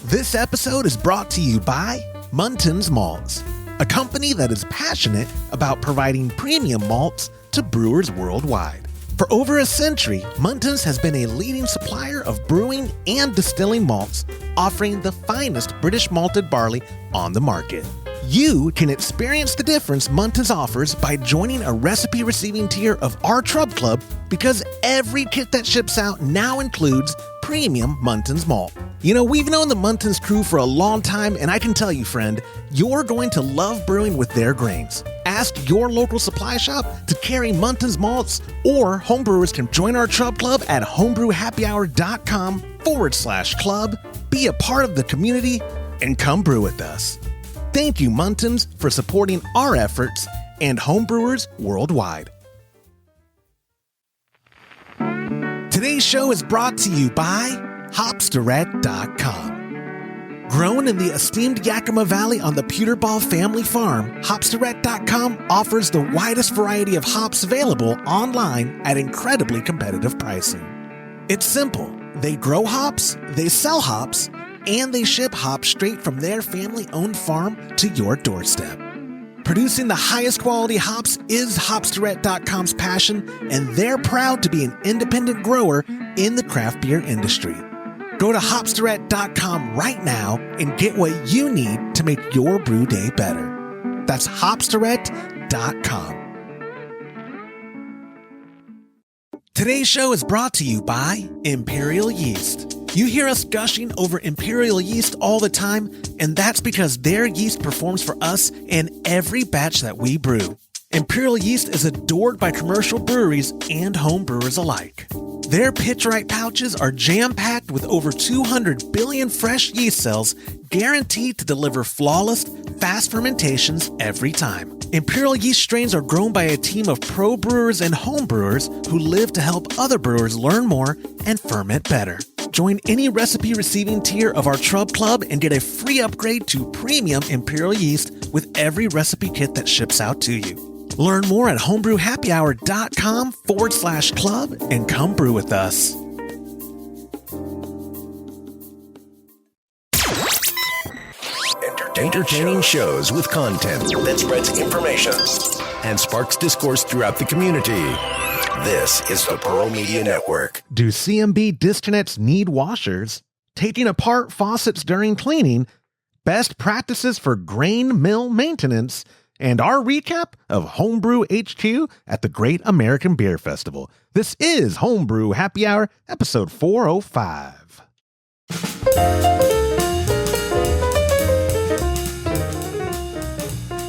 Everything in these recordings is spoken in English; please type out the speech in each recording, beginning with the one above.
This episode is brought to you by Muntins Malts, a company that is passionate about providing premium malts to brewers worldwide. For over a century, Muntins has been a leading supplier of brewing and distilling malts, offering the finest British malted barley on the market. You can experience the difference Muntins offers by joining a recipe receiving tier of our Trub Club, because every kit that ships out now includes premium Muntins malt. You know, we've known the Muntins crew for a long time, and I can tell you, friend, you're going to love brewing with their grains. Ask your local supply shop to carry Muntins malts, or homebrewers can join our Trub Club at HomebrewHappyHour.com/club, be a part of the community, and come brew with us. Thank you, Muntins, for supporting our efforts and homebrewers worldwide. Today's show is brought to you by Hopsdirect.com. Grown in the esteemed Yakima Valley on the Pewterball family farm, Hopsdirect.com offers the widest variety of hops available online at incredibly competitive pricing. It's simple. They grow hops, they sell hops, and they ship hops straight from their family-owned farm to your doorstep. Producing the highest quality hops is Hopsdirect.com's passion, and they're proud to be an independent grower in the craft beer industry. Go to Hopsdirect.com right now and get what you need to make your brew day better. That's Hopsdirect.com. Today's show is brought to you by Imperial Yeast. You hear us gushing over Imperial Yeast all the time, and that's because their yeast performs for us in every batch that we brew. Imperial Yeast is adored by commercial breweries and home brewers alike. Their pitch-right pouches are jam-packed with over 200 billion fresh yeast cells, guaranteed to deliver flawless, fast fermentations every time. Imperial Yeast strains are grown by a team of pro brewers and home brewers who live to help other brewers learn more and ferment better. Join any recipe receiving tier of our Trub Club and get a free upgrade to premium Imperial Yeast with every recipe kit that ships out to you. Learn more at HomebrewHappyHour.com/club and come brew with us. Entertaining shows with content that spreads information and sparks discourse throughout the community. This is the Pearl Media Network. Do CMB disconnects need washers? Taking apart faucets during cleaning? Best practices for grain mill maintenance? And our recap of HomebrewHQ at the Great American Beer Festival. This is Homebrew Happy Hour, episode 405.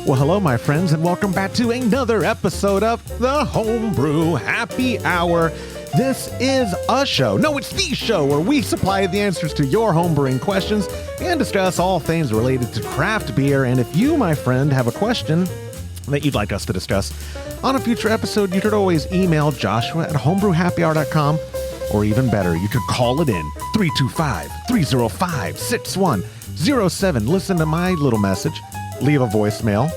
Well, hello, my friends, and welcome back to another episode of the Homebrew Happy Hour. This is a show. No, it's the show where we supply the answers to your homebrewing questions and discuss all things related to craft beer. And if you, my friend, have a question that you'd like us to discuss on a future episode, you could always email Joshua at HomebrewHappyHour.com, or even better, you could call it in 325-305-6107. Listen to my little message. Leave a voicemail.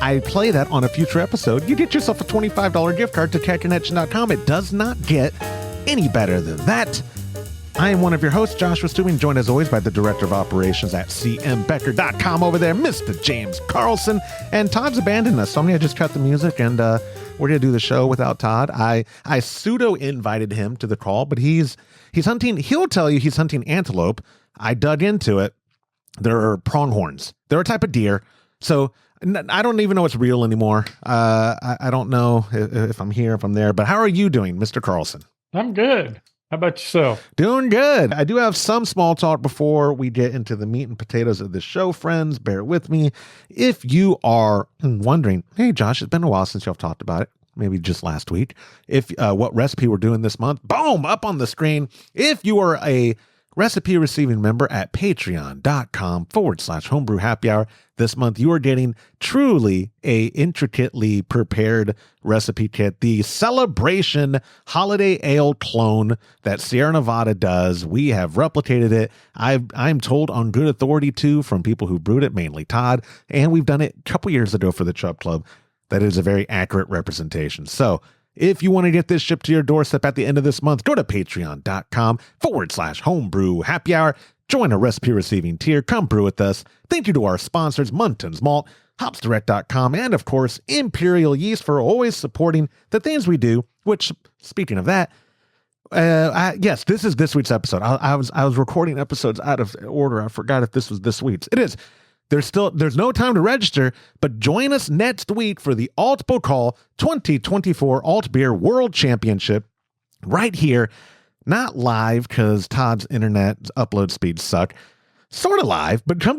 I play that on a future episode. You get yourself a $25 gift card to techconnection.com. It does not get any better than that. I am one of your hosts, Joshua Stubing, joined as always by the Director of Operations at cmbecker.com over there, Mr. James Carlson. And Todd's abandoned us, so I'm going to just cut the music and we're going to do the show without Todd. I pseudo-invited him to the call, but he's hunting, he'll tell you he's hunting antelope. I dug into it. They're pronghorns. They're a type of deer. So I don't even know what's real anymore. I don't know if I'm here, if I'm there. But how are you doing, Mr. Carlson? I'm good. How about yourself? Doing good. I do have some small talk before we get into the meat and potatoes of the show, friends. Bear with me. If you are wondering, hey, Josh, it's been a while since y'all talked about it. Maybe just last week. If what recipe we're doing this month, boom, up on the screen. If you are a recipe receiving member at patreon.com/homebrew happy hour. This month, you are getting truly a intricately prepared recipe kit, the Celebration Holiday Ale clone that Sierra Nevada does. We have replicated it. I'm told on good authority too, from people who brewed it, mainly Todd, and we've done it a couple years ago for the Trub Club. That is a very accurate representation. So if you want to get this shipped to your doorstep at the end of this month, go to patreon.com/homebrew happy hour. Join a recipe receiving tier. Come brew with us. Thank you to our sponsors, Muntins Malt, HopsDirect.com, and of course, Imperial Yeast for always supporting the things we do, which, speaking of that, yes, this is this week's episode. I was recording episodes out of order. I forgot if this was this week's. It is. There's no time to register, but join us next week for the Alt Pokal 2024 Alt Beer World Championship right here. Not live because Todd's internet upload speeds suck. Sort of live, but come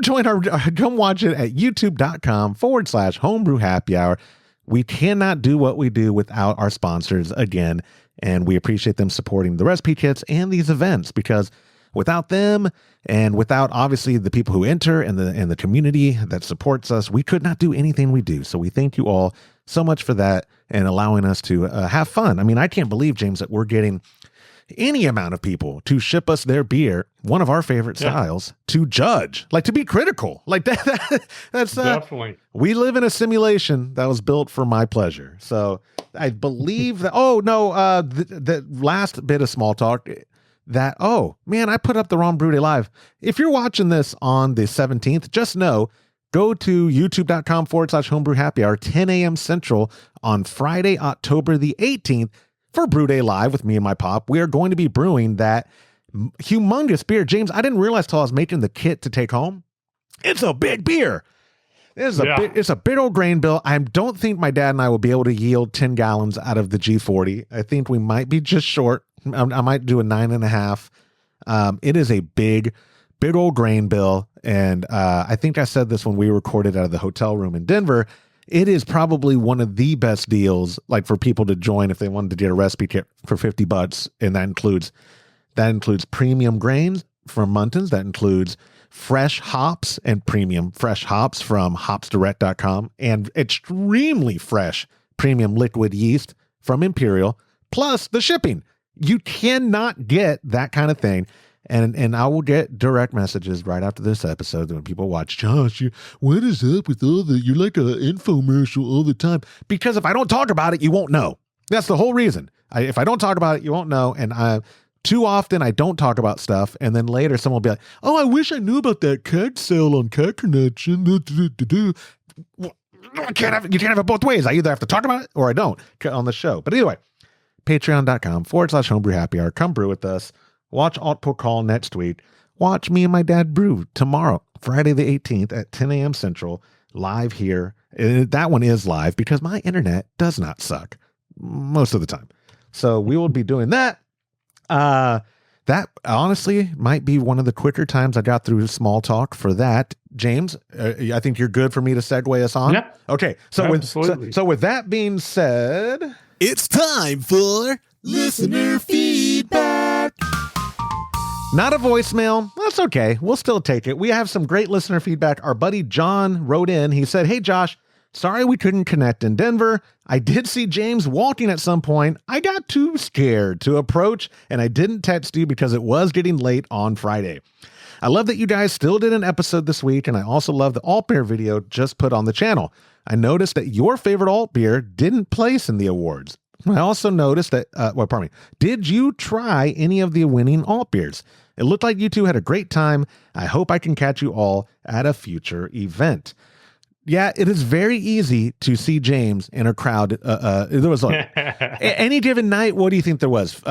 watch it at youtube.com/Homebrew Happy Hour. We cannot do what we do without our sponsors again, and we appreciate them supporting the recipe kits and these events, because without them and without obviously the people who enter and the community that supports us, we could not do anything we do. So we thank you all so much for that and allowing us to have fun. I mean, I can't believe, James, that we're getting any amount of people to ship us their beer, one of our favorite styles, to judge, like to be critical, like that's definitely. We live in a simulation that was built for my pleasure. So I believe that. Oh no, the last bit of small talk. That, oh man, I put up the wrong Brew Day Live. If you're watching this on the 17th, just know, go to youtube.com/Homebrew Happy Hour, 10 a.m. Central on Friday, October the 18th. For Brew Day Live with me and my pop. We are going to be brewing that humongous beer. James, I didn't realize till I was making the kit to take home. It's a big beer. It's a big old grain bill. I don't think my dad and I will be able to yield 10 gallons out of the G40. I think we might be just short. I might do a 9.5. It is a big old grain bill. And I think I said this when we recorded out of the hotel room in Denver. It is probably one of the best deals, like for people to join if they wanted to get a recipe kit for $50, and that includes premium grains from Muntins, that includes fresh hops and premium fresh hops from HopsDirect.com, and extremely fresh premium liquid yeast from Imperial, plus the shipping. You cannot get that kind of thing. And I will get direct messages right after this episode when people watch, Josh, what is up with all the, you're like an infomercial all the time. Because if I don't talk about it, you won't know. That's the whole reason. If I don't talk about it, you won't know. And too often I don't talk about stuff. And then later someone will be like, oh, I wish I knew about that keg sale on Keg Connection. Well, you can't have it both ways. I either have to talk about it or I don't on the show. But anyway, patreon.com/Homebrew Happy Hour. Come brew with us. Watch Alt Pokal next week. Watch me and my dad brew tomorrow, Friday the 18th at 10 a.m. Central, live here. That one is live because my internet does not suck most of the time. So we will be doing that. That honestly might be one of the quicker times I got through small talk for that. James, I think you're good for me to segue us on. Yeah. Okay. So with that being said, it's time for listener feedback. Not a voicemail. That's okay. We'll still take it. We have some great listener feedback. Our buddy John wrote in. He said, hey, Josh, sorry we couldn't connect in Denver. I did see James walking at some point. I got too scared to approach, and I didn't text you because it was getting late on Friday. I love that you guys still did an episode this week, and I also love the alt beer video just put on the channel. I noticed that your favorite alt beer didn't place in the awards. I also noticed that, did you try any of the winning alt beers? It looked like you two had a great time. I hope I can catch you all at a future event. Yeah, it is very easy to see James in a crowd. There was any given night. What do you think there was?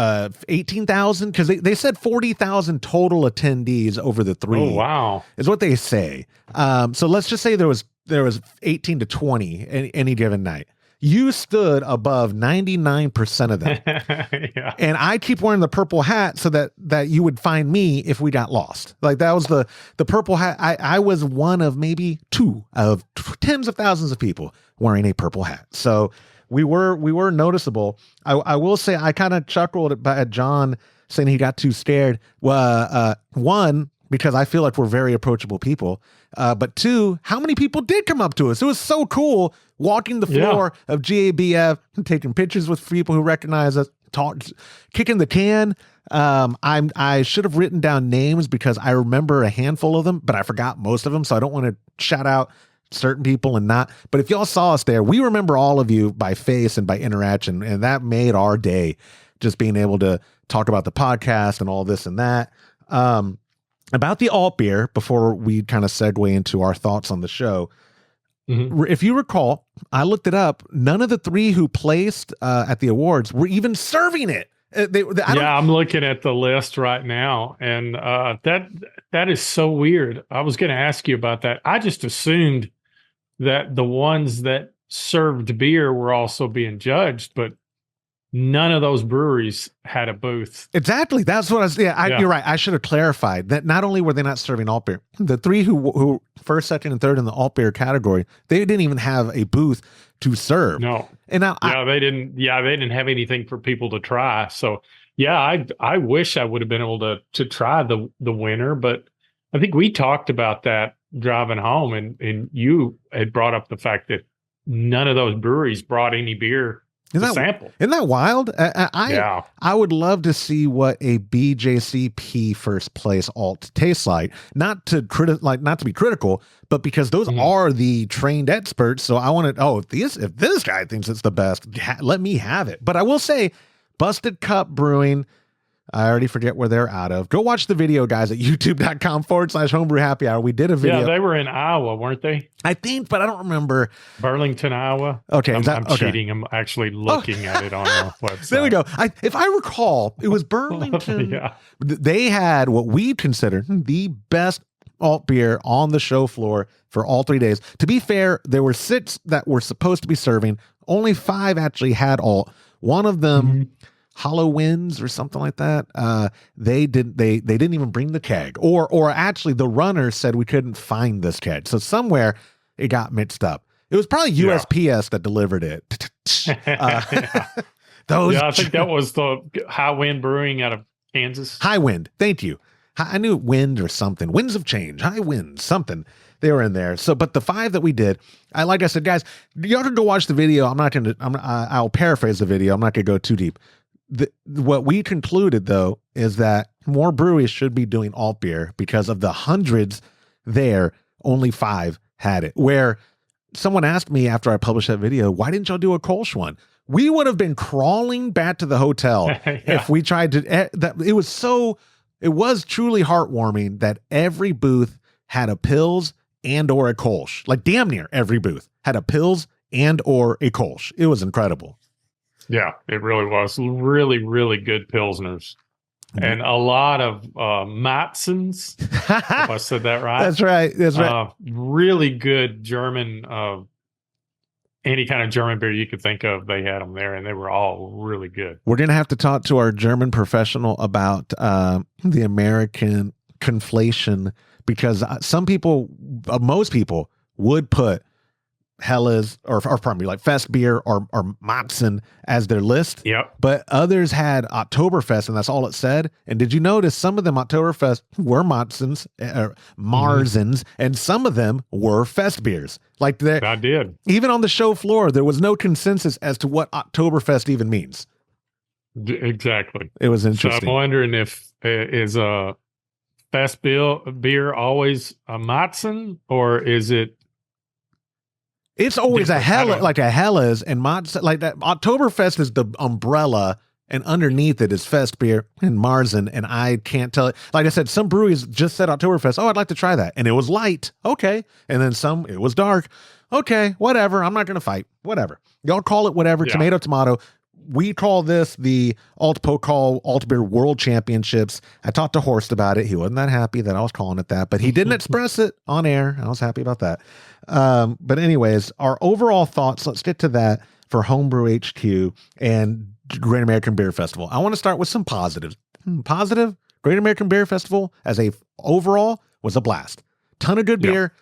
18,000? Because they said 40,000 total attendees over the three. Oh, wow. Is what they say. So let's just say there was 18 to 20 any given night. You stood above 99% of them. Yeah. And I keep wearing the purple hat so that you would find me if we got lost. Like that was the purple hat. I was one of maybe two of tens of thousands of people wearing a purple hat. So we were noticeable. I will say I kind of chuckled at John saying he got too scared. One, because I feel like we're very approachable people. But two, how many people did come up to us? It was so cool walking the floor of GABF, taking pictures with people who recognize us, kicking the can. I should have written down names because I remember a handful of them, but I forgot most of them. So I don't want to shout out certain people and not. But if y'all saw us there, we remember all of you by face and by interaction. And that made our day, just being able to talk about the podcast and all this and that. about the alt beer before we kind of segue into our thoughts on the show. If you recall, I looked it up. None of the three who placed at the awards were even serving it. I'm looking at the list right now, and that is so weird. I was going to ask you about that. I just assumed that the ones that served beer were also being judged, but none of those breweries had a booth. Exactly. That's what I was. You're right. I should have clarified that. Not only were they not serving alt beer, the three who first, second, and third in the alt beer category, they didn't even have a booth to serve. No. And now they didn't. Yeah, they didn't have anything for people to try. So I wish I would have been able to try the winner, but I think we talked about that driving home, and you had brought up the fact that none of those breweries brought any beer. Sample. Isn't that wild? I would love to see what a BJCP first place alt tastes like. Not to be critical, but because those are the trained experts. So I want to. If this guy thinks it's the best, let me have it. But I will say, Busted Cup Brewing. I already forget where they're out of. Go watch the video, guys, at youtube.com/homebrew happy hour. We did a video. Yeah, they were in Iowa, weren't they? I think, but I don't remember. Burlington, Iowa. Okay. I'm cheating. I'm actually looking at it on the website. There we go. If I recall, it was Burlington. Yeah. They had what we consider the best alt beer on the show floor for all 3 days. To be fair, there were 6 that were supposed to be serving. Only 5 actually had alt. One of them... Hollow Winds or something like that. They didn't even bring the keg, or actually the runner said we couldn't find this keg. So somewhere it got mixed up. It was probably USPS that delivered it. I think that was the High Wind Brewing out of Kansas. High Wind. Thank you. I knew Wind or something. Winds of Change. High Wind. Something. They were in there. So, but the 5 that we did, like I said, guys, y'all can go watch the video. I'll paraphrase the video. I'm not going to go too deep. What we concluded, though, is that more breweries should be doing alt beer because of the hundreds there, only 5 had it. Where someone asked me after I published that video, why didn't y'all do a Kolsch one? We would have been crawling back to the hotel if we tried to. It was truly heartwarming that every booth had a Pils and or a Kolsch. Like damn near every booth had a Pils and or a Kolsch. It was incredible. Yeah, it really was. Really, really good Pilsners. And a lot of Matzens, if I said that right. That's right. Really good German, any kind of German beer you could think of, they had them there, and they were all really good. We're going to have to talk to our German professional about the American conflation, because most people would put Hellas or pardon me, like Fest beer or Matzen as their list. Yep. But others had Oktoberfest, and that's all it said. And did you notice some of them Oktoberfest were Matzens, Marzens, and some of them were Fest beers? Like I did. Even on the show floor, there was no consensus as to what Oktoberfest even means. Exactly. It was interesting. So I'm wondering if is a Fest beer always a Matzen, or is it? It's always a Hellas and Mats, like that. Oktoberfest is the umbrella, and underneath it is Fest beer and Marzen, and I can't tell it. Like I said, some breweries just said Oktoberfest. Oh, I'd like to try that, and it was light. Okay, and then some, it was dark. Okay, whatever. I'm not going to fight. Whatever. Y'all call it whatever. Yeah. Tomato. We call this the Alt Beer World Championships. I talked to Horst about it. He wasn't that happy that I was calling it that, but he didn't express it on air. I was happy about that. But anyways, our overall thoughts, let's get to that for Homebrew HQ and Great American Beer Festival. I want to start with some positives. Positive, Great American Beer Festival as a overall was a blast. Ton of good beer.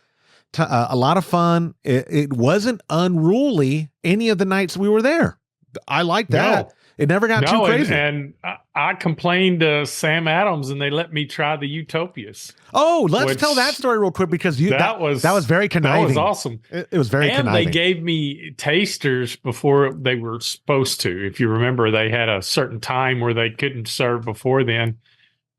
A lot of fun. It wasn't unruly any of the nights we were there. I like that. No. It never got too crazy. And I complained to Sam Adams, and they let me try the Utopias. Oh, let's tell that story real quick, because that was very conniving. That was awesome. It was very conniving. And they gave me tasters before they were supposed to. If you remember, they had a certain time where they couldn't serve before then.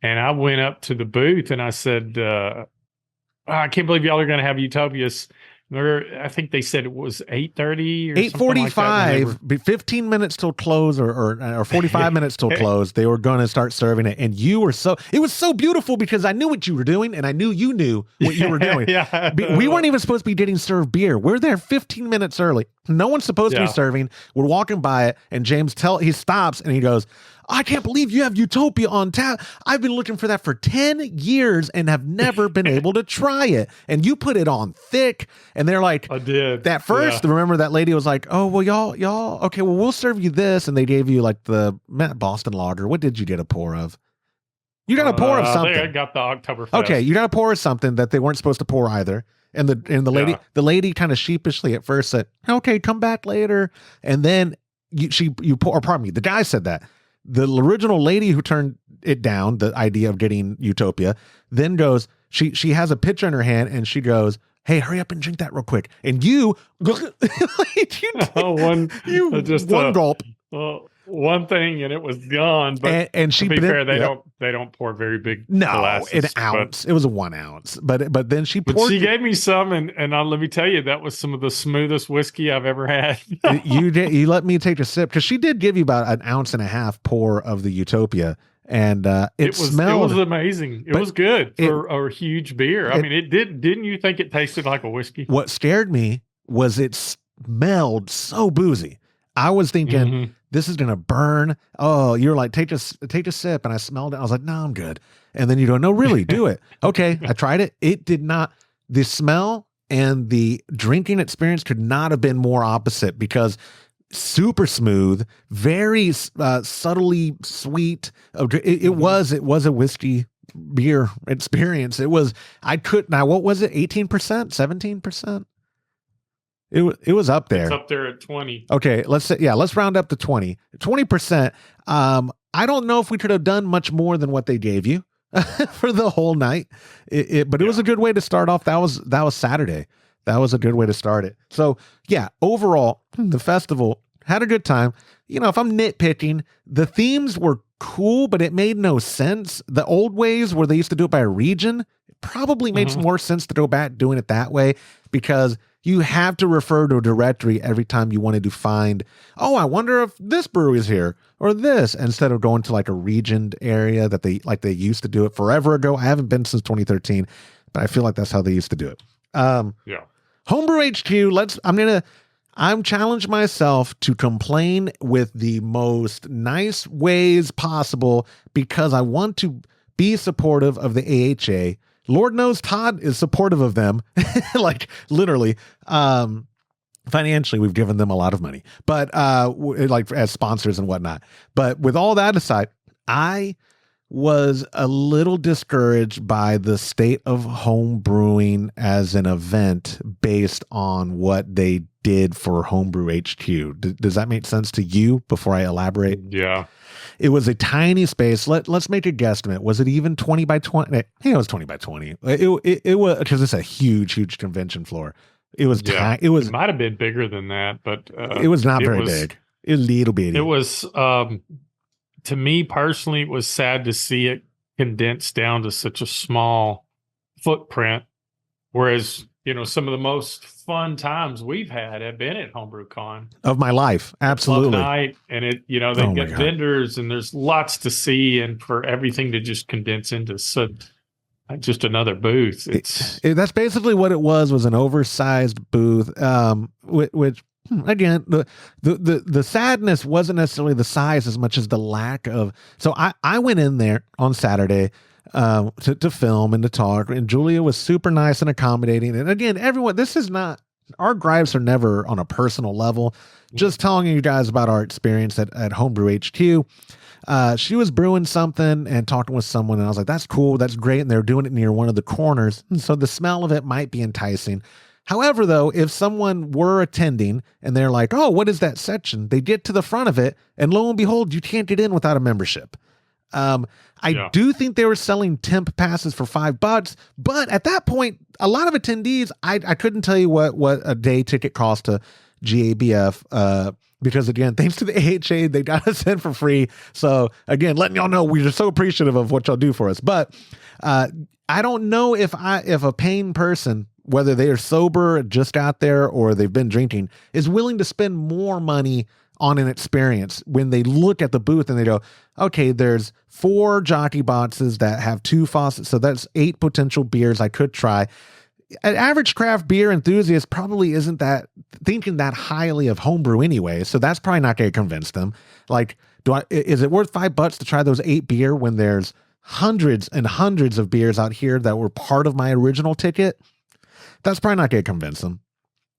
And I went up to the booth and I said, I can't believe y'all are going to have Utopias. I think they said it was 8:30 or 8:45, 15 minutes till close, or 45 minutes till close. They were going to start serving it, and it was so beautiful because I knew what you were doing, and I knew you knew what you were doing. Yeah. We weren't even supposed to be getting served beer. We're there 15 minutes early. No one's supposed to be serving. We're walking by it, and James he stops and he goes, I can't believe you have Utopia on tap. I've been looking for that for 10 years and have never been able to try it. And you put it on thick. And they're like, I did. At first, remember that lady was like, oh, well, y'all, okay, well, we'll serve you this. And they gave you like the Boston Lager. What did you get a pour of? You got a pour of something. I think I got the Oktoberfest. Okay, you got a pour of something that they weren't supposed to pour either. And the lady kind of sheepishly at first said, okay, come back later. And then the guy said that. The original lady who turned it down, the idea of getting Utopia, then goes, she has a pitcher in her hand and she goes, hey, hurry up and drink that real quick. And you, one gulp. One thing and it was gone. But and she, to be fair, they don't pour very big glasses. An ounce. It was a 1 ounce. But then she poured. She gave me some, and let me tell you, that was some of the smoothest whiskey I've ever had. You let me take a sip because she did give you about 1.5 ounces pour of the Utopia. And it smelled. It was amazing. It was good for a huge beer. I mean, didn't you think it tasted like a whiskey? What scared me was it smelled so boozy. I was thinking, this is going to burn. Oh, you're like, take a sip. And I smelled it. I was like, no, I'm good. And then you go, no, really, do it. Okay. I tried it. It did not. The smell and the drinking experience could not have been more opposite because super smooth, very subtly sweet. It was a whiskey beer experience. What was it? 18%, 17%? It was up there. It's up there at 20. Okay, let's round up to 20. 20%. I don't know if we could have done much more than what they gave you for the whole night. But it was a good way to start off. That was Saturday. That was a good way to start it. So yeah, overall, the festival had a good time. You know, if I'm nitpicking, the themes were cool, but it made no sense. The old ways where they used to do it by a region, it probably makes more sense to go back doing it that way because you have to refer to a directory every time you wanted to find, oh, I wonder if this brewery is here or this, instead of going to like a regioned area that they used to do it forever ago. I haven't been since 2013, but I feel like that's how they used to do it. Homebrew HQ, I'm challenged myself to complain with the most nice ways possible because I want to be supportive of the AHA. Lord knows Todd is supportive of them. Like literally, financially, we've given them a lot of money, but like as sponsors and whatnot. But with all that aside, I was a little discouraged by the state of home brewing as an event based on what they did for Homebrew HQ. Does that make sense to you before I elaborate? Yeah. It was a tiny space. Let's make a guesstimate. Was it even 20 by 20? It was 20 by 20. It was because it's a huge convention floor. It was tiny. It might have been bigger than that, but it was not very big. It was a little bitty. It was to me personally, it was sad to see it condensed down to such a small footprint. Whereas, you know, some of the most fun times we've had have been at HomebrewCon of my life. Absolutely. Night, and it, you know, they get vendors and there's lots to see, and for everything to just condense into just another booth. That's basically what it was an oversized booth. Which again, the sadness wasn't necessarily the size as much as the lack of. So I went in there on Saturday to film and to talk, and Julia was super nice and accommodating. And again, everyone, this is not, our gripes are never on a personal level, just telling you guys about our experience at Homebrew HQ. She was brewing something and talking with someone, and I was like, that's cool, that's great. And they're doing it near one of the corners, and so the smell of it might be enticing. However, though, if someone were attending and they're like, oh, what is that section? They get to the front of it, and lo and behold, you can't get in without a membership. I do think they were selling temp passes for $5, but at that point, a lot of attendees, I couldn't tell you what a day ticket cost to GABF, because again, thanks to the AHA, they got us in for free. So again, letting y'all know we're so appreciative of what y'all do for us. But I don't know if a paying person whether they are sober, just out there, or they've been drinking, is willing to spend more money on an experience when they look at the booth and they go, okay, there's 4 jockey boxes that have 2 faucets. So that's 8 potential beers I could try. An average craft beer enthusiast probably isn't that thinking that highly of homebrew anyway. So that's probably not going to convince them. Like, is it worth $5 to try those 8 beer when there's hundreds and hundreds of beers out here that were part of my original ticket? That's probably not going to convince them.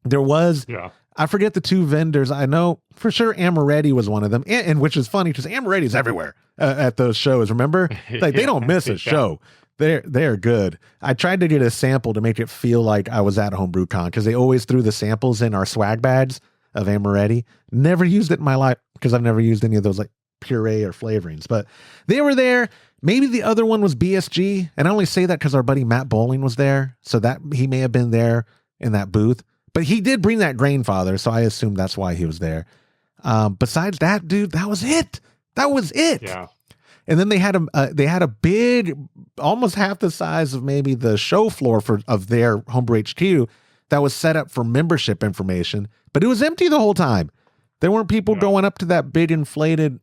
There was, I forget the 2 vendors. I know for sure Amaretti was one of them, and which is funny because Amaretti's everywhere at those shows. Remember, like they don't miss a show. They're good. I tried to get a sample to make it feel like I was at HomebrewCon because they always threw the samples in our swag bags of Amaretti. Never used it in my life because I've never used any of those like puree or flavorings, but they were there. Maybe the other one was BSG, and I only say that because our buddy Matt Bowling was there, so that he may have been there in that booth. But he did bring that Grainfather, so I assume that's why he was there. Besides that, dude, that was it. That was it. Yeah. And then they had a big, almost half the size of maybe the show floor of their Homebrew HQ that was set up for membership information, but it was empty the whole time. There weren't people going up to that big inflated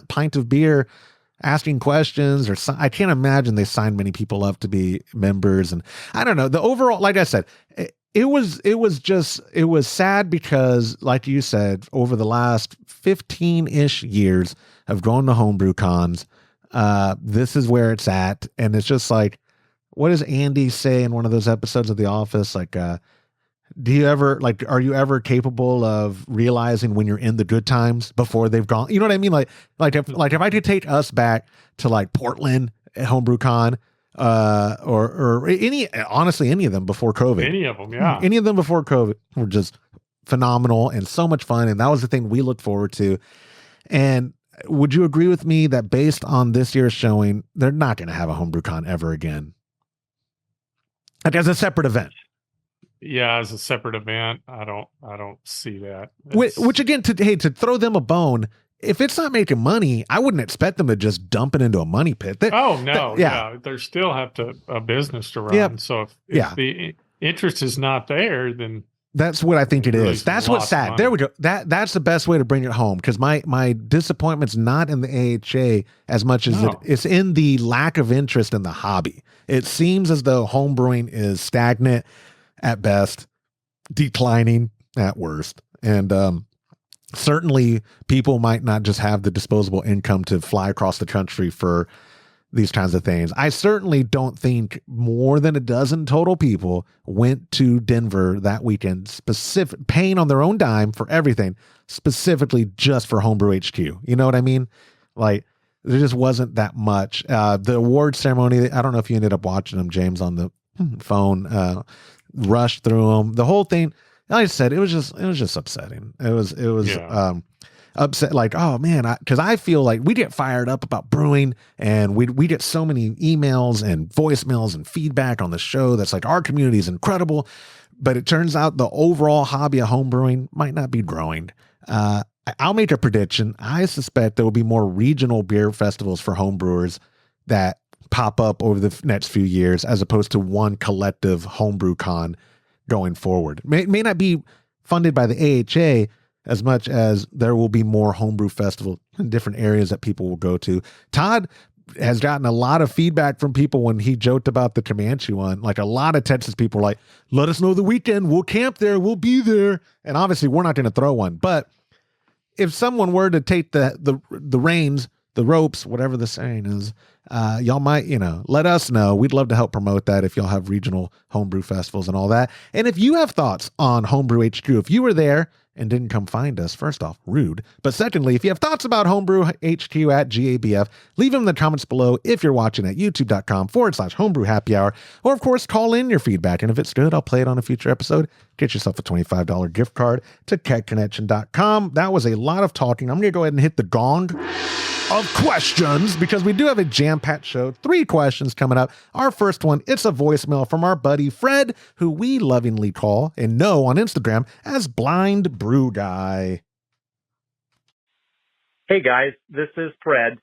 pint of beer asking questions, or I can't imagine they signed many people up to be members. And I don't know, the overall, like I said, it was sad because, like you said, over the last 15-ish years of going to homebrew cons, this is where it's at. And it's just like, what does Andy say in one of those episodes of The Office? Like, are you ever capable of realizing when you're in the good times before they've gone? You know what I mean? Like if I could take us back to like Portland at HomebrewCon, or honestly, any of them before COVID. Any of them, yeah. Any of them before COVID were just phenomenal and so much fun. And that was the thing we looked forward to. And would you agree with me that based on this year's showing, they're not going to have a HomebrewCon ever again? Like as a separate event. Yeah, as a separate event, I don't see that. Which again, to throw them a bone, if it's not making money, I wouldn't expect them to just dump it into a money pit. They still have a business to run. Yep. So if the interest is not there, then that's what I think it is. That's what's sad. There we go. That's the best way to bring it home, because my disappointment's not in the AHA as much as it's in the lack of interest in the hobby. It seems as though homebrewing is stagnant at best, declining at worst. And certainly people might not just have the disposable income to fly across the country for these kinds of things. I certainly don't think more than a dozen total people went to Denver that weekend, paying on their own dime for everything, specifically just for Homebrew HQ. You know what I mean? Like, there just wasn't that much. The award ceremony, I don't know if you ended up watching them, James, on the phone, rushed through them. The whole thing, like I said, it was just upsetting. It was upset, like, oh man, because I feel like we get fired up about brewing, and we get so many emails and voicemails and feedback on the show that's like, our community is incredible, but it turns out the overall hobby of homebrewing might not be growing. I'll make a prediction. I suspect there will be more regional beer festivals for homebrewers that pop up over the next few years, as opposed to one collective homebrew con going forward. May not be funded by the AHA as much as there will be more homebrew festival in different areas that people will go to. Todd has gotten a lot of feedback from people when he joked about the Comanche one. Like, a lot of Texas people were like, let us know the weekend. We'll camp there. We'll be there. And obviously we're not going to throw one, but if someone were to take the reins, the ropes, whatever the saying is, y'all might, let us know. We'd love to help promote that if y'all have regional homebrew festivals and all that. And if you have thoughts on Homebrew HQ, if you were there and didn't come find us, first off, rude. But secondly, if you have thoughts about Homebrew HQ at GABF, leave them in the comments below if you're watching at youtube.com/Homebrew Happy Hour. Or, of course, call in your feedback. And if it's good, I'll play it on a future episode. Get yourself a $25 gift card to kegconnection.com. That was a lot of talking. I'm going to go ahead and hit the gong of questions, because we do have a jam-packed show. 3 questions coming up. Our first one, it's a voicemail from our buddy Fred, who we lovingly call and know on Instagram as Blind Brew Guy. Hey guys, this is Fred.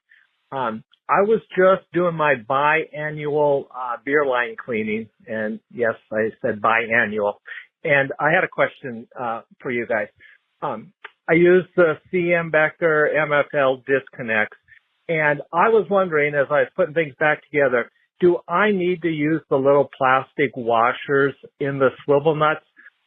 I I was just doing my biannual beer line cleaning, and yes, I said biannual. And I had a question for you guys. I use the CMB MFL disconnects, and I was wondering, as I was putting things back together, do I need to use the little plastic washers in the swivel nuts,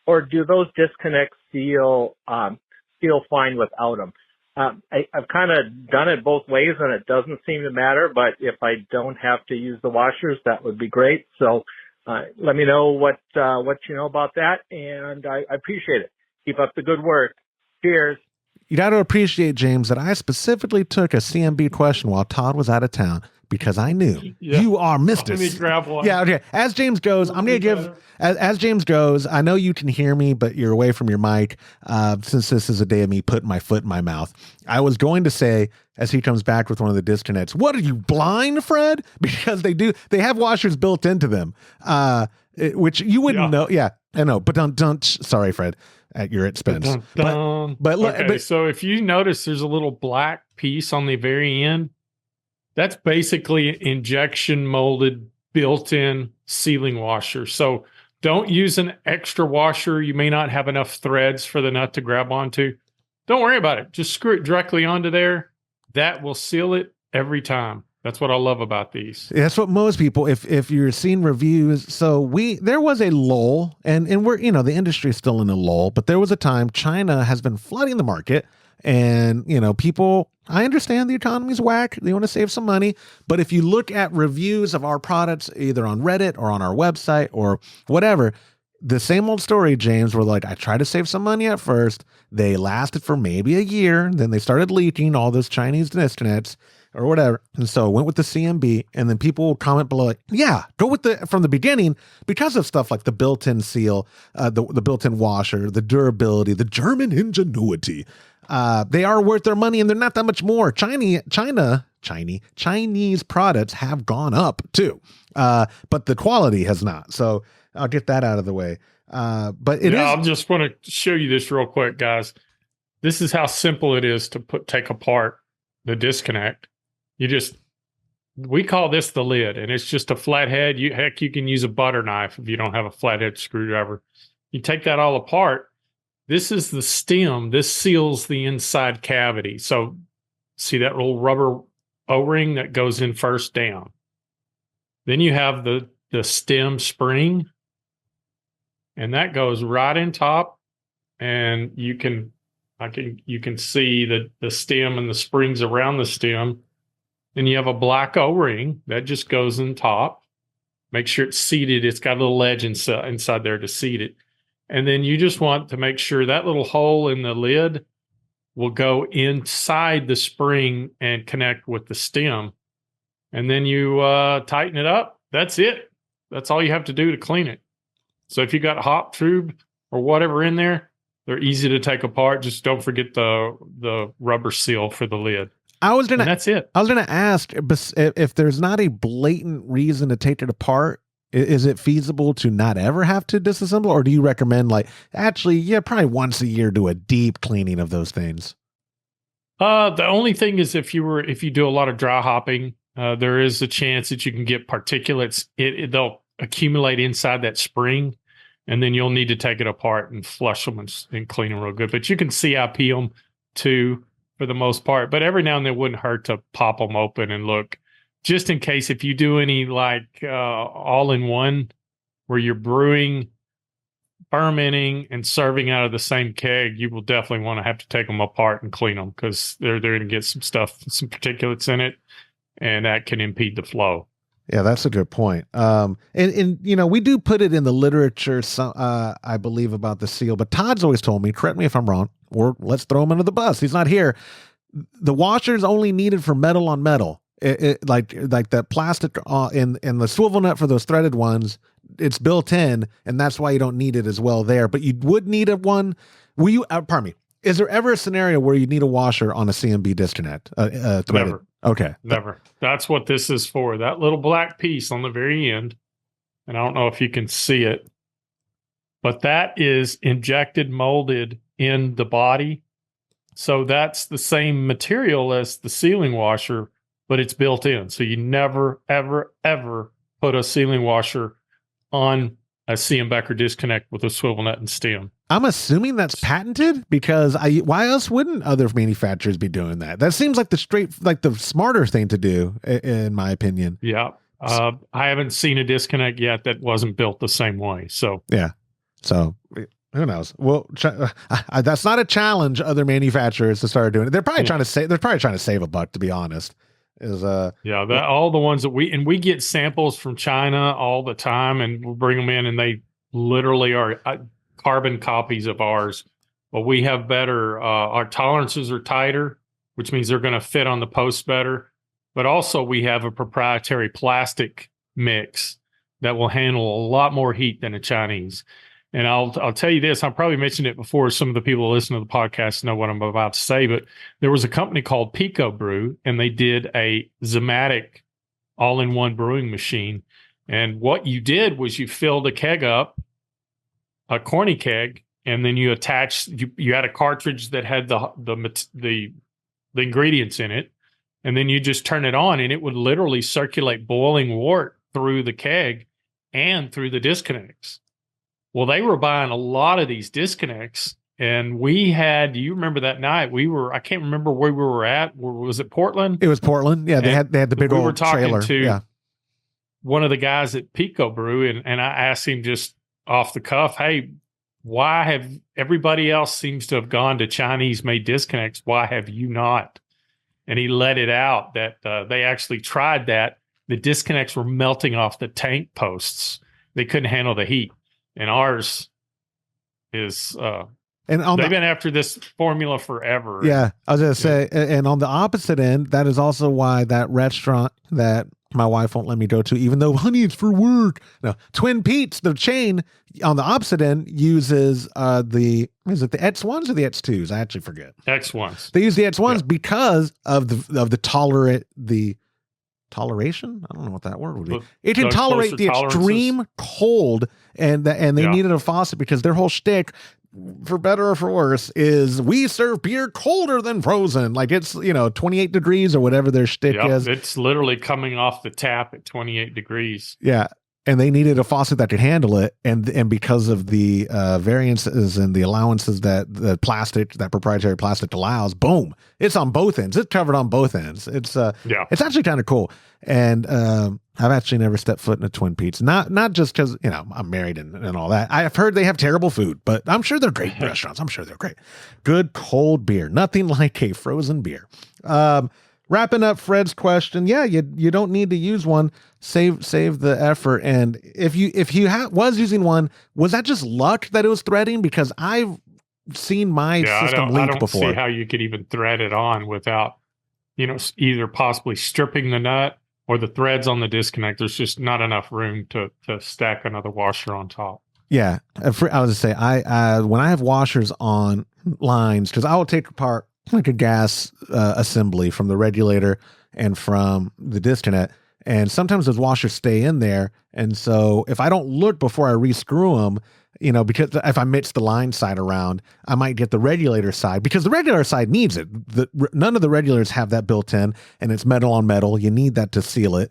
or do those disconnects feel fine without them? I've kind of done it both ways, and it doesn't seem to matter. But if I don't have to use the washers, that would be great. So let me know what you know about that, and I appreciate it. Keep up the good work. Cheers. You got to appreciate, James, that I specifically took a CMB question while Todd was out of town because I knew you are Mr. Let me grab one. Yeah, okay. As James goes, I'm going to give, as James goes, I know you can hear me, but you're away from your mic since this is a day of me putting my foot in my mouth. I was going to say, as he comes back with one of the disconnects, what are you, blind, Fred? Because they have washers built into them, which you wouldn't know. Yeah, I know, but don't, sorry, Fred. At your expense. But so if you notice there's a little black piece on the very end, that's basically injection molded built-in sealing washer. So don't use an extra washer. You may not have enough threads for the nut to grab onto. Don't worry about it. Just screw it directly onto there. That will seal it every time. That's what I love about these. That's what most people, if you're seeing reviews. So there was a lull, and we're, the industry is still in a lull, but there was a time China has been flooding the market, and, people, I understand the economy's whack. They want to save some money. But if you look at reviews of our products, either on Reddit or on our website or whatever, the same old story, James, where I tried to save some money at first. They lasted for maybe a year. Then they started leaking all those Chinese disconnects or whatever. And so I went with the CMB, and then people will comment below go with from the beginning because of stuff like the built-in seal, the built-in washer, the durability, the German ingenuity. They are worth their money, and they're not that much more. Chinese products have gone up too, but the quality has not. So I'll get that out of the way. But I just want to show you this real quick, guys. This is how simple it is to take apart the disconnect. We call this the lid, and it's just a flathead. You can use a butter knife if you don't have a flathead screwdriver. You take that all apart. This is the stem. This seals the inside cavity. So see that little rubber O-ring that goes in first down. Then you have the stem spring, and that goes right in top, and you can see the stem and the springs around the stem. Then you have a black O-ring that just goes in top. Make sure it's seated. It's got a little ledge inside there to seat it. And then you just want to make sure that little hole in the lid will go inside the spring and connect with the stem. And then you tighten it up. That's it. That's all you have to do to clean it. So if you got hop tube or whatever in there, they're easy to take apart. Just don't forget the rubber seal for the lid. That's it. I was gonna ask if there's not a blatant reason to take it apart. Is it feasible to not ever have to disassemble, or do you recommend probably once a year do a deep cleaning of those things? The only thing is if you do a lot of dry hopping, there is a chance that you can get particulates. They'll accumulate inside that spring, and then you'll need to take it apart and flush them and clean them real good. But you can CIP them too, for the most part. But every now and then it wouldn't hurt to pop them open and look, just in case if you do any all-in-one where you're brewing, fermenting, and serving out of the same keg, you will definitely want to have to take them apart and clean them because they're going to get some particulates in it, and that can impede the flow. Yeah, that's a good point. And we do put it in the literature, I believe, about the seal, but Todd's always told me, correct me if I'm wrong, or let's throw him under the bus. He's not here. The washer is only needed for metal on metal. Like that plastic in the swivel nut for those threaded ones, it's built in, and that's why you don't need it as well there. But you would need one. Pardon me. Is there ever a scenario where you need a washer on a CMB disconnect? Threaded? Never. Okay. Never. That's what this is for. That little black piece on the very end, and I don't know if you can see it, but that is injected molded in the body. So that's the same material as the sealing washer, but it's built in. So you never, ever, ever put a sealing washer on a CM Becker disconnect with a swivel nut and stem. I'm assuming that's patented because why else wouldn't other manufacturers be doing that? That seems like the smarter thing to do, in my opinion. Yeah. I haven't seen a disconnect yet that wasn't built the same way. So, yeah. So who knows? Well, that's not a challenge. Other manufacturers to start doing it. They're probably trying to save a buck, to be honest. All the ones that we get samples from China all the time, and we'll bring them in, and they literally are carbon copies of ours. But we have better, our tolerances are tighter, which means they're going to fit on the post better. But also we have a proprietary plastic mix that will handle a lot more heat than a Chinese. And I'll tell you this, I probably mentioned it before. Some of the people who listen to the podcast know what I'm about to say, but there was a company called Pico Brew, and they did a Zematic all-in-one brewing machine. And what you did was you filled a keg up, a corny keg, and then you attached, you had a cartridge that had the ingredients in it. And then you just turn it on, and it would literally circulate boiling wort through the keg and through the disconnects. Well, they were buying a lot of these disconnects, and we had, do you remember that night? I can't remember where we were at. Was it Portland? It was Portland. Yeah, they had the big old trailer. We were talking to one of the guys at Pico Brew, and I asked him just off the cuff, hey, why have everybody else seems to have gone to Chinese-made disconnects? Why have you not? And he let it out that they actually tried that. The disconnects were melting off the tank posts. They couldn't handle the heat. And ours is, they've been after this formula forever. Yeah, I was going to say, and on the opposite end, that is also why that restaurant that my wife won't let me go to, even though, honey, it's for work. No, Twin Peaks, the chain on the opposite end uses is it the X1s or the X2s? I actually forget. X1s. They use the X1s because of the toleration. I don't know what that word would be. It can tolerate the extreme cold, and they needed a faucet because their whole shtick, for better or for worse, is we serve beer colder than frozen. Like it's 28 degrees or whatever their shtick is. It's literally coming off the tap at 28 degrees. Yeah. And they needed a faucet that could handle it, and because of the variances and the allowances that that proprietary plastic allows, boom, it's on both ends. It's covered on both ends. It's actually kind of cool. And I've actually never stepped foot in a Twin Peaks, not just because I'm married and all that. I've heard they have terrible food, but I'm sure they're great restaurants. I'm sure they're great. Good cold beer, nothing like a frozen beer. Wrapping up Fred's question, you don't need to use one. Save the effort. And if you was using one, was that just luck that it was threading? Because I've seen my system leak before. I don't see how you could even thread it on without, either possibly stripping the nut or the threads on the disconnect. There's just not enough room to stack another washer on top. Yeah, I was to say when I have washers on lines, because I will take apart like a gas assembly from the regulator and from the disconnect. And sometimes those washers stay in there. And so if I don't look before I rescrew them, because if I mix the line side around, I might get the regulator side, because the regulator side needs it. None of the regulators have that built in, and it's metal on metal. You need that to seal it.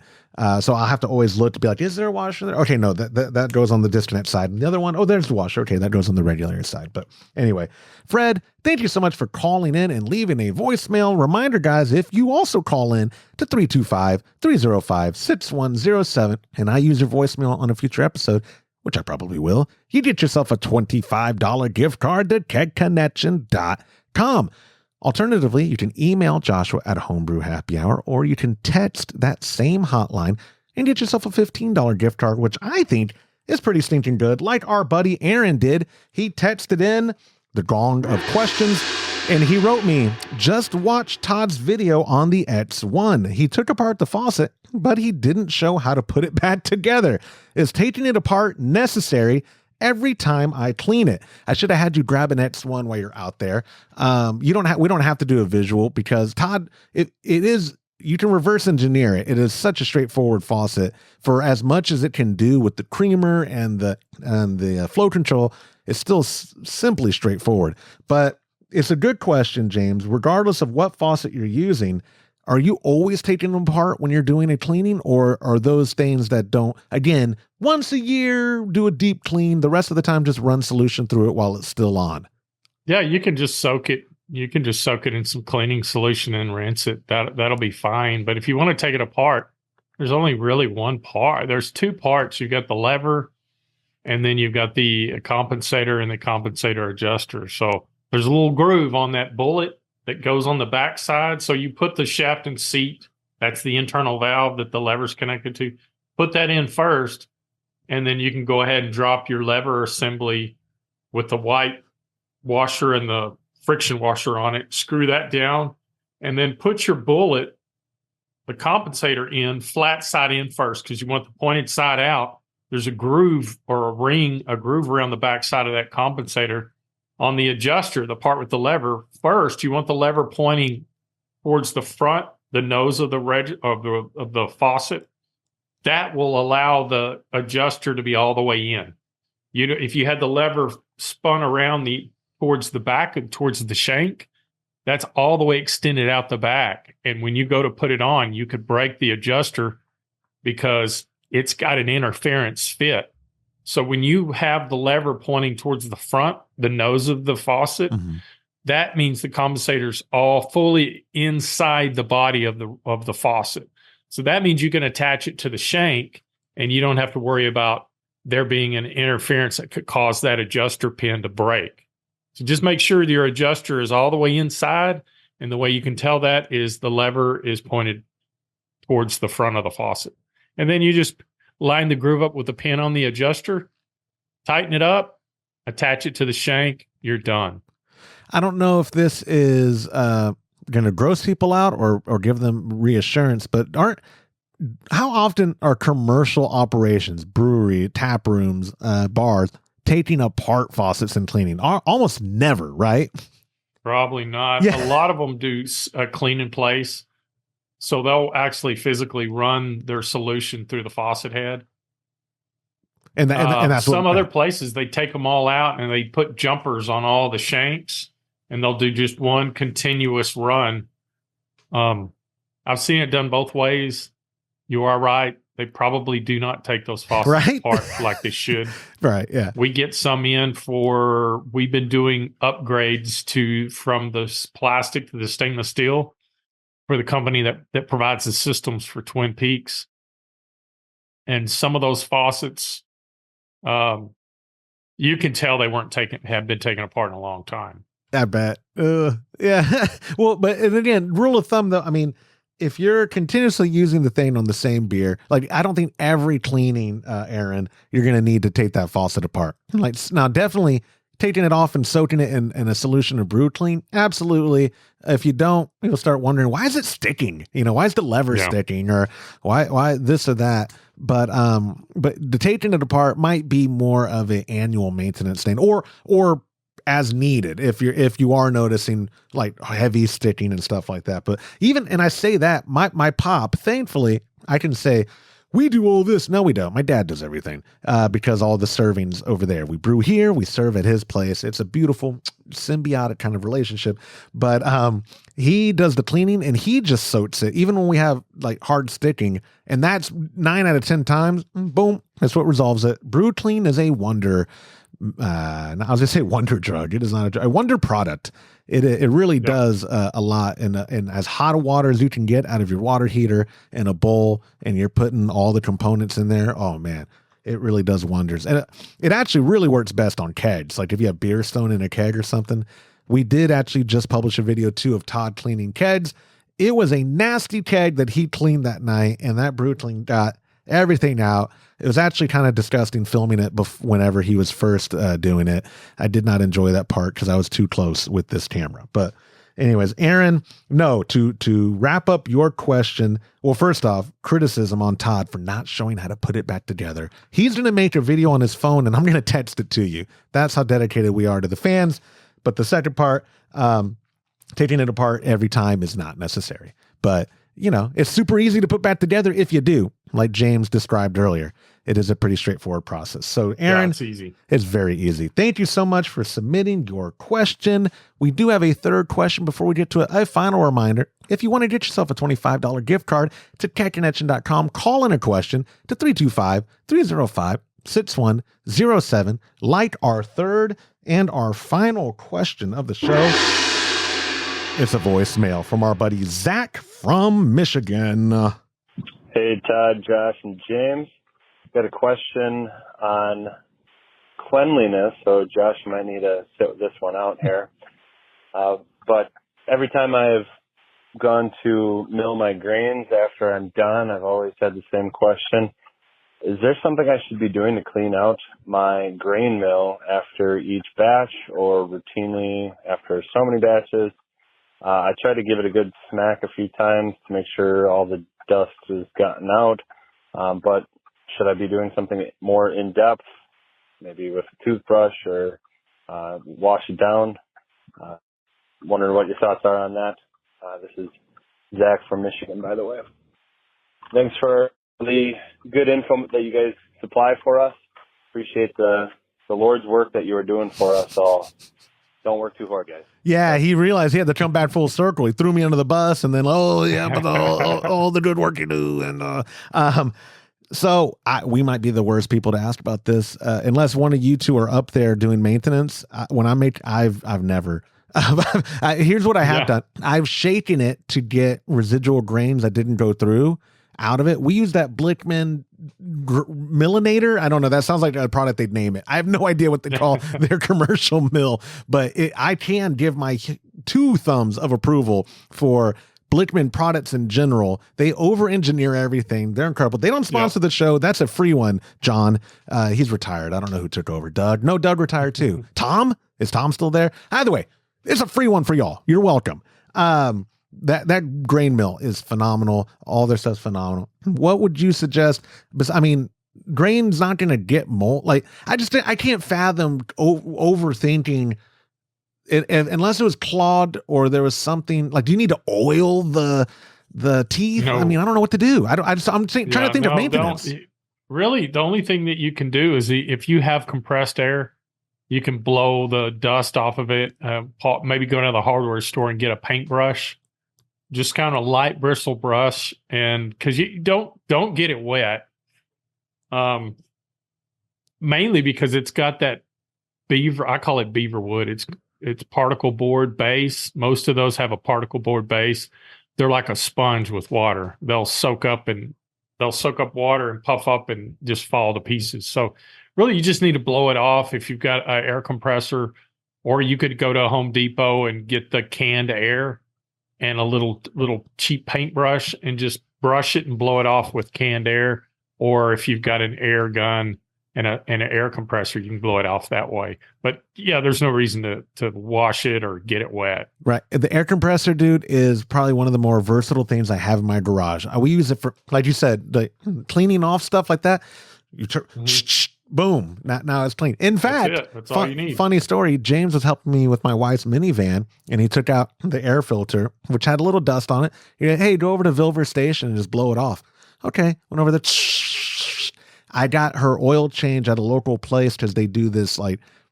So I'll have to always look to be like, is there a washer there? Okay, no, that goes on the disconnect side. And the other one, there's the washer. Okay, that goes on the regulator side. But anyway, Fred, thank you so much for calling in and leaving a voicemail. Reminder, guys, if you also call in to 325-305-6107, and I use your voicemail on a future episode, which I probably will, you get yourself a $25 gift card to kegconnection.com. Alternatively, you can email Joshua at Homebrew Happy Hour, or you can text that same hotline and get yourself a $15 gift card, which I think is pretty stinking good. Like our buddy Aaron did, he texted in the gong of questions, and he wrote me, just watch Todd's video on the X1. He took apart the faucet, but he didn't show how to put it back together. Is taking it apart necessary every time I clean it? I should have had you grab an X1 while you're out there. We don't have to do a visual, because Todd, it is, you can reverse engineer it. It is such a straightforward faucet. For as much as it can do with the creamer and the flow control, it's still simply straightforward. But it's a good question, James. Regardless of what faucet you're using, are you always taking them apart when you're doing a cleaning, or are those stains that don't, again, once a year, do a deep clean, the rest of the time just run solution through it while it's still on? Yeah, you can just soak it. You can just soak it in some cleaning solution and rinse it. That'll be fine. But if you want to take it apart, there's only really one part. There's two parts. You've got the lever, and then you've got the compensator and the compensator adjuster. So there's a little groove on that bullet that goes on the back side. So you put the shaft and seat, that's the internal valve that the lever's connected to. Put that in first, and then you can go ahead and drop your lever assembly with the white washer and the friction washer on it. Screw that down, and then put your bullet, the compensator in, flat side in first, because you want the pointed side out. There's a groove or a groove around the back side of that compensator. On the adjuster, the part with the lever, first you want the lever pointing towards the front, the nose of the faucet. That will allow the adjuster to be all the way in. If you had the lever spun around towards the back and towards the shank, that's all the way extended out the back. And when you go to put it on, you could break the adjuster because it's got an interference fit. So when you have the lever pointing towards the front, the nose of the faucet, that means the compensator's all fully inside the body of the faucet. So that means you can attach it to the shank, and you don't have to worry about there being an interference that could cause that adjuster pin to break. So just make sure your adjuster is all the way inside, and the way you can tell that is the lever is pointed towards the front of the faucet. And then you just line the groove up with the pin on the adjuster, tighten it up, attach it to the shank, you're done. I don't know if this is going to gross people out or give them reassurance, but how often are commercial operations, brewery, tap rooms, bars, taking apart faucets and cleaning? Almost never, right? Probably not. Yeah. A lot of them do clean in place. So they'll actually physically run their solution through the faucet head. And that's some other places, they take them all out and they put jumpers on all the shanks, and they'll do just one continuous run. I've seen it done both ways. You are right. They probably do not take those faucets apart like they should. Right. Yeah. We get some in we've been doing upgrades from the plastic to the stainless steel for the company that provides the systems for Twin Peaks. And some of those faucets, you can tell they have been taken apart in a long time. I bet. Yeah. Well, but and again, rule of thumb though, I mean, if you're continuously using the thing on the same beer, like I don't think every cleaning, Aaron, you're going to need to take that faucet apart. Like now, definitely taking it off and soaking it in a solution of brew clean. Absolutely. If you don't, you'll start wondering, why is it sticking? Why is the lever sticking, or why this or that? But the taking it apart might be more of an annual maintenance thing, or as needed if you are noticing like heavy sticking and stuff like that. But and I say that my pop, thankfully I can say, we do all this. No, we don't. My dad does everything because all the servings over there. We brew here, we serve at his place. It's a beautiful symbiotic kind of relationship. But he does the cleaning and he just soaks it, even when we have like hard sticking. And that's 9 out of 10 times, boom, that's what resolves it. Brew clean is a wonder. I was gonna say wonder drug. It is not a wonder product. It really does a lot in as hot a water as you can get out of your water heater in a bowl, and you're putting all the components in there. Oh man, it really does wonders. And it actually really works best on kegs. Like if you have beer stone in a keg or something. We did actually just publish a video too of Todd cleaning kegs. It was a nasty keg that he cleaned that night, and that brew clean got everything out. It was actually kind of disgusting filming it whenever he was first doing it. I did not enjoy that part because I was too close with this camera. But anyways, Aaron, no, to wrap up your question. Well, first off, criticism on Todd for not showing how to put it back together. He's going to make a video on his phone and I'm going to text it to you. That's how dedicated we are to the fans. But the second part, taking it apart every time is not necessary. But it's super easy to put back together if you do, like James described earlier. it is a pretty straightforward process. So Aaron, it's easy. It's very easy. Thank you so much for submitting your question. We do have a third question before we get to a final reminder. If you want to get yourself a $25 gift card to catconnection.com, call in a question to 325-305-6107. Like our third and our final question of the show. It's a voicemail from our buddy Zach from Michigan. Hey, Todd, Josh, and James. Got a question on cleanliness. So, Josh, you might need to sit this one out here. But every time I've gone to mill my grains after I'm done, I've always had the same question. Is there something I should be doing to clean out my grain mill after each batch or routinely after so many batches? I try to give it a good smack a few times to make sure all the dust is gotten out. But should I be doing something more in-depth, maybe with a toothbrush or wash it down? Wondering what your thoughts are on that. This is Zach from Michigan, by the way. Thanks for the good info that you guys supply for us. Appreciate the Lord's work that you are doing for us all. Don't work too hard, guys. Yeah, he realized he had to come back full circle. He threw me under the bus, and then, but all the good work you do. And so we might be the worst people to ask about this, unless one of you two are up there doing maintenance. I've never. Here's what I have done. I've shaken it to get residual grains that didn't go through out of it. We use that Blickman millinator. I don't know. That sounds like a product they'd name it. I have no idea what they call their commercial mill, but I can give my 2 thumbs of approval for Blickman products in general. They over-engineer everything. They're incredible. They don't sponsor the show. That's a free one, John. He's retired. I don't know who took over. Doug? No, Doug retired too. Tom? Is Tom still there? Either way, it's a free one for y'all. You're welcome. That grain mill is phenomenal. All their stuff's phenomenal. What would you suggest? Because I mean, grain's not going to get mold. Like I can't fathom overthinking it unless it was clogged or there was something like. Do you need to oil the teeth? No. I mean, I don't know what to do. I'm trying to think of maintenance. Really, the only thing that you can do is if you have compressed air, you can blow the dust off of it. Maybe go to the hardware store and get a paintbrush. Just kind of light bristle brush, and because you don't get it wet, mainly because it's got that beaver. I call it beaver wood. It's particle board base. Most of those have a particle board base. They're like a sponge with water. They'll soak up water and puff up and just fall to pieces. So really, you just need to blow it off if you've got an air compressor, or you could go to a Home Depot and get the canned air and a little cheap paintbrush and just brush it and blow it off with canned air. Or if you've got an air gun and an air compressor, you can blow it off that way. But yeah, there's no reason to wash it or get it wet. Right. The air compressor, dude, is probably one of the more versatile things I have in my garage. We use it for, like you said, the cleaning off stuff like that. You turn, boom. Now it's clean. In fact, that's all you need. Funny story. James was helping me with my wife's minivan, and he took out the air filter, which had a little dust on it. He said, hey, go over to Vilver Station and just blow it off. Okay. Went over there. I got her oil change at a local place because they do this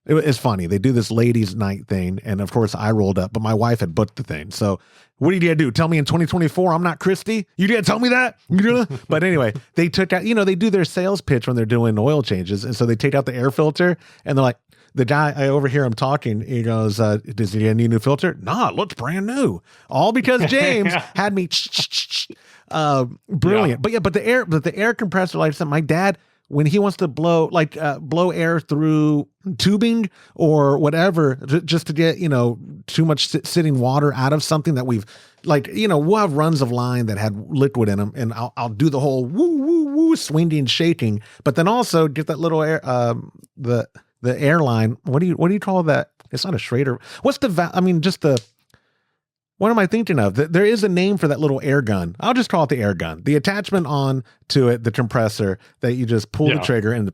it's funny. They do this ladies' night thing. And of course I rolled up, but my wife had booked the thing. So what are you going to do? Tell me in 2024, I'm not Christy? You didn't tell me that? But anyway, they took out, they do their sales pitch when they're doing oil changes. And so they take out the air filter and they're like, the guy, I overhear him talking. He goes, does he need a new filter? Nah, it looks brand new. All because James had me brilliant. Yeah. But the air compressor, like I said, my dad, when he wants to blow air through tubing or whatever, just to get, too much sitting water out of something that we've we'll have runs of line that had liquid in them, and I'll do the whole woo, woo, woo, swinging, shaking, but then also get that little air, the airline. What do you call that? It's not a Schrader. What's what am I thinking of? There is a name for that little air gun. I'll just call it the air gun. The attachment on to it, the compressor that you just pull the trigger and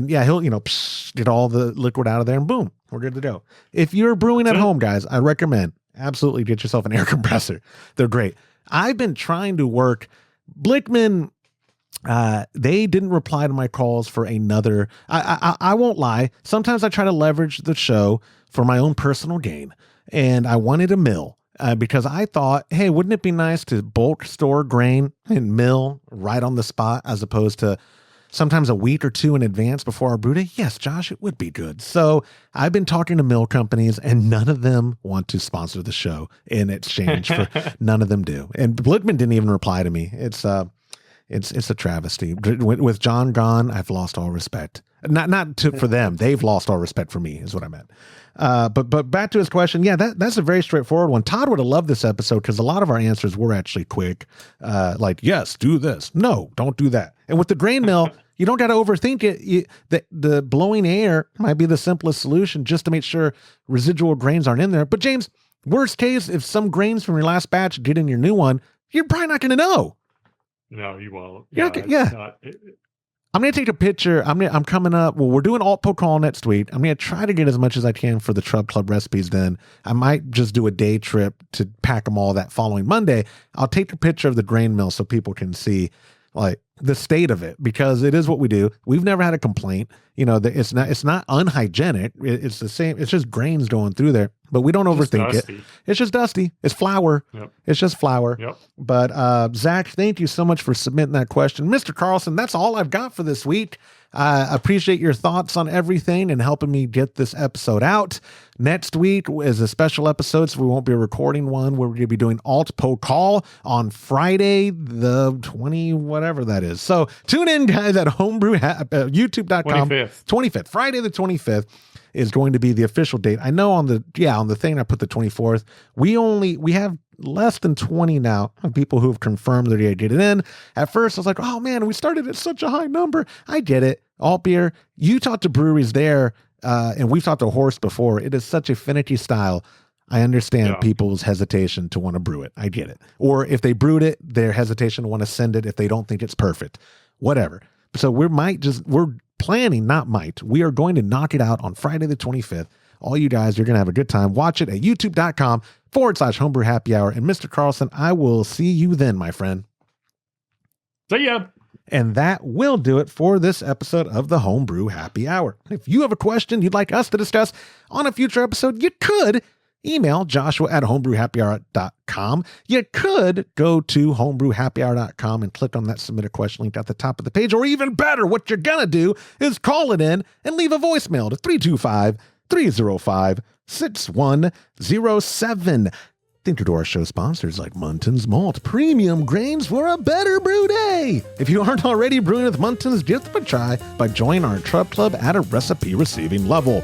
he'll get all the liquid out of there and boom, we're good to go. If you're brewing at home, guys, I recommend absolutely get yourself an air compressor. They're great. I've been trying to work Blickman. They didn't reply to my calls for another. I won't lie. Sometimes I try to leverage the show for my own personal gain, and I wanted a mill because I thought, hey, wouldn't it be nice to bulk store grain and mill right on the spot as opposed to sometimes a week or two in advance before our brew day? Yes, Josh, it would be good. So I've been talking to mill companies, and none of them want to sponsor the show in exchange for none of them do. And Blickman didn't even reply to me. It's a travesty. With John gone, I've lost all respect. For them. They've lost all respect for me, is what I meant. But back to his question. Yeah, that's a very straightforward one. Todd would have loved this episode because a lot of our answers were actually quick. Like, yes, do this. No, don't do that. And with the grain mill, you don't got to overthink it. The blowing air might be the simplest solution just to make sure residual grains aren't in there. But James, worst case, if some grains from your last batch get in your new one, you're probably not going to know. No, you won't. Yeah. I'm going to take a picture. I'm coming up. Well, we're doing alt poke call next week. I'm going to try to get as much as I can for the Trub Club recipes. Then I might just do a day trip to pack them all that following Monday. I'll take a picture of the grain mill so people can see like the state of it, because it is what we do. We've never had a complaint. It's not unhygienic. It's the same. It's just grains going through there, but we don't overthink it. It's just dusty. It's flour. Yep. It's just flour. Yep. But Zach, thank you so much for submitting that question. Mr. Carlson, that's all I've got for this week. I appreciate your thoughts on everything and helping me get this episode out. Next week is a special episode, so we won't be recording one. We're going to be doing Alt Po Call on Friday, the 20, whatever that is. So tune in, guys, at YouTube.com. 25th. Friday the 25th is going to be the official date. I know on the thing I put the 24th. We have less than 20 now of people who've confirmed that they get it in. At first, I was like, oh man, we started at such a high number. I get it. Alt beer. You talk to breweries there, and we've talked to Horst before. It is such a finicky style. I understand people's hesitation to want to brew it. I get it. Or if they brewed it, their hesitation to want to send it if they don't think it's perfect. Whatever. So we are going to knock it out on Friday the 25th. All you guys, you're going to have a good time. Watch it at youtube.com/Homebrew Happy Hour. And Mr. Carlson, I will see you then, my friend. See ya. And that will do it for this episode of the Homebrew Happy Hour. If you have a question you'd like us to discuss on a future episode, you could email joshua@homebrewhappyhour.com. You could go to homebrewhappyhour.com and click on that submit a question link at the top of the page. Or even better, what you're going to do is call it in and leave a voicemail to 325-305-6107. Thank you to our show sponsors like Munton's Malt, premium grains for a better brew day. If you aren't already brewing with Munton's, give them a try by joining our Trub Club at a recipe receiving level.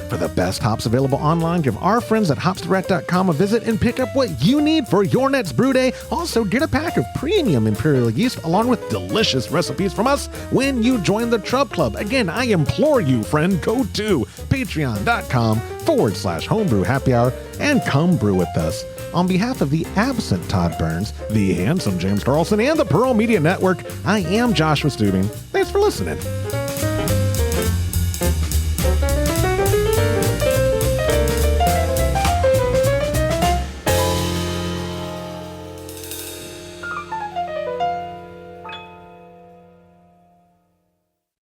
For the best hops available online, give our friends at hopsdirect.com a visit and pick up what you need for your next brew day. Also, get a pack of premium Imperial yeast along with delicious recipes from us when you join the Trub Club. Again, I implore you, friend, go to patreon.com/Homebrew Happy Hour and come brew with us. On behalf of the absent Todd Burns, the handsome James Carlson, and the Pearl Media Network, I am Joshua Stubing. Thanks for listening.